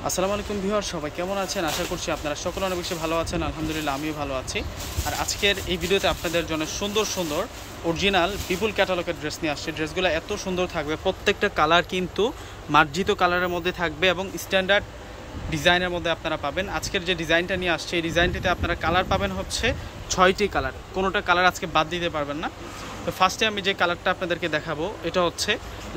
আসসালামু আলাইকুম ভিউয়ার, সবাই কেমন আছেন? আশা করছি আপনারা সকলে অনেক বেশি ভালো আছেন। আলহামদুলিল্লাহ আমিও ভালো আছি। আর আজকের এই ভিডিওতে আপনাদের জন্য সুন্দর সুন্দর অরিজিনাল বিপুল ক্যাটালগের ড্রেস নিয়ে আসছে। ড্রেসগুলো এত সুন্দর থাকবে, প্রত্যেকটা কালার কিন্তু মার্জিত কালারের মধ্যে থাকবে এবং স্ট্যান্ডার্ড ডিজাইনের মধ্যে আপনারা পাবেন। আজকের যে ডিজাইনটা নিয়ে আসছে এই ডিজাইনটিতে আপনারা কালার পাবেন হচ্ছে 6টি কালার, কোনোটা কালার আজকে বাদ দিতে পারবেন না। তো ফার্স্টে আমি যে কালারটা আপনাদেরকে দেখাবো এটা হচ্ছে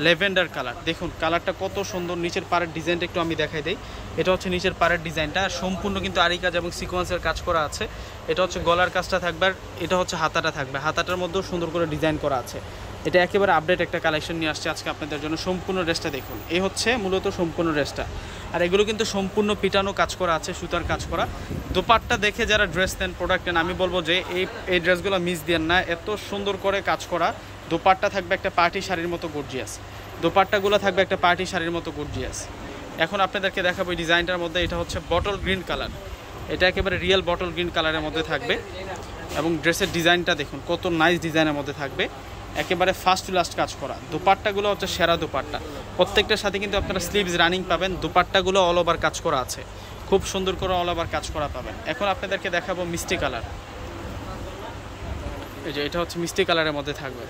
ল্যাভেন্ডার কালার। দেখুন কালারটা কত সুন্দর, নিচের পাড়ের ডিজাইনটা একটু আমি দেখাই দিই। এটা হচ্ছে নিচের পাড়ের ডিজাইনটা, সম্পূর্ণ কিন্তু আরি কাজ এবং সিকোয়েন্সের কাজ করা আছে। এটা হচ্ছে গলার কাজটা থাকবে আর এটা হচ্ছে হাতাটা থাকবে, হাতাটার মধ্যেও সুন্দর করে ডিজাইন করা আছে। এটা একেবারে আপডেট একটা কালেকশন নিয়ে আসছে আজকে আপনাদের জন্য। সম্পূর্ণ ড্রেসটা দেখুন, এই হচ্ছে মূলত সম্পূর্ণ ড্রেসটা। আর এগুলো কিন্তু সম্পূর্ণ পিটানো কাজ করা আছে, সুতার কাজ করা। দোপাট্টা দেখে যারা ড্রেস নেন, প্রোডাক্ট নেন, আমি বলবো যে এই ড্রেসগুলো মিস দেন না। এত সুন্দর করে কাজ করা দোপাট্টা থাকবে একটা পার্টি শাড়ির মতো গর্জিয়াস, দোপাট্টাগুলো থাকবে একটা পার্টি শাড়ির মতো গর্জিয়াস। এখন আপনাদেরকে দেখাবো এই ডিজাইনটার মধ্যে। এটা হচ্ছে বটল গ্রিন কালার, এটা একেবারে রিয়েল বটল গ্রিন কালারের মধ্যে থাকবে এবং ড্রেসের ডিজাইনটা দেখুন কত নাইস ডিজাইনের মধ্যে থাকবে, একেবারে ফার্স্ট টু লাস্ট কাজ করা। দোপাট্টাগুলো হচ্ছে সেরা দোপাট্টা, প্রত্যেকটার সাথে কিন্তু আপনারা স্লিভস রানিং পাবেন। দোপাট্টাগুলো অল ওভার কাজ করা আছে, খুব সুন্দর করে অল ওভার কাজ করা পাবেন। এখন আপনাদেরকে দেখাবো মিষ্টি কালার। এই যে এটা হচ্ছে মিষ্টি কালারের মধ্যে থাকবে।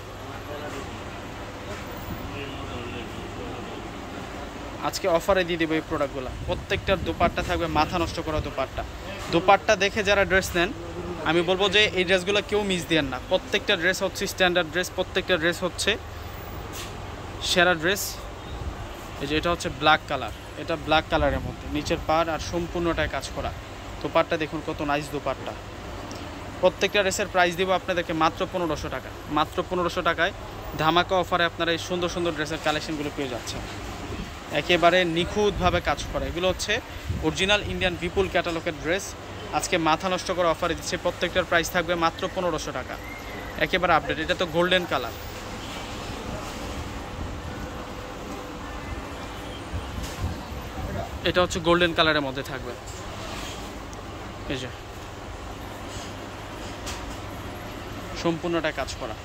আজকে অফারে দিয়ে দেবো এই প্রোডাক্টগুলো। প্রত্যেকটার দোপাট্টা থাকবে মাথা নষ্ট করা দোপাট্টা। দোপাট্টা দেখে যারা ড্রেস নেন আমি বলবো যে এই ড্রেসগুলো কেউ মিস দেন না। প্রত্যেকটা ড্রেস হচ্ছে স্ট্যান্ডার্ড ড্রেস, প্রত্যেকটা ড্রেস হচ্ছে সেরা ড্রেস। এই যে এটা হচ্ছে ব্ল্যাক কালার, এটা ব্ল্যাক কালারের মধ্যে নিচের পাড় আর সম্পূর্ণটায় কাজ করা। দোপাট্টা দেখুন কত নাইস দোপাট্টা। প্রত্যেকটা ড্রেসের প্রাইস দেবো আপনাদেরকে মাত্র 1500 টাকা। মাত্র 1500 টাকায় ধামাকা অফারে আপনারা এই সুন্দর সুন্দর ড্রেসের কালেকশনগুলো পেয়ে যাচ্ছেন। একেবারে নিখুঁতভাবে কাজ করা, এগুলো হচ্ছে অরিজিনাল ইন্ডিয়ান বিপুল ক্যাটালগের ড্রেস। আজকে মাথা নষ্ট করে অফারে দিচ্ছে, প্রত্যেকটার প্রাইস থাকবে মাত্র 1500 টাকা, একেবারে আপডেট। এটা তো গোল্ডেন কালার, এটা হচ্ছে গোল্ডেন কালারের মধ্যে থাকবে। এই যে সম্পূর্ণটা কাজ করা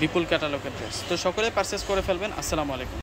বিপুল ক্যাটালগের ড্রেস। তো সকলে পারচেস করে ফেলবেন। আসসালামু আলাইকুম।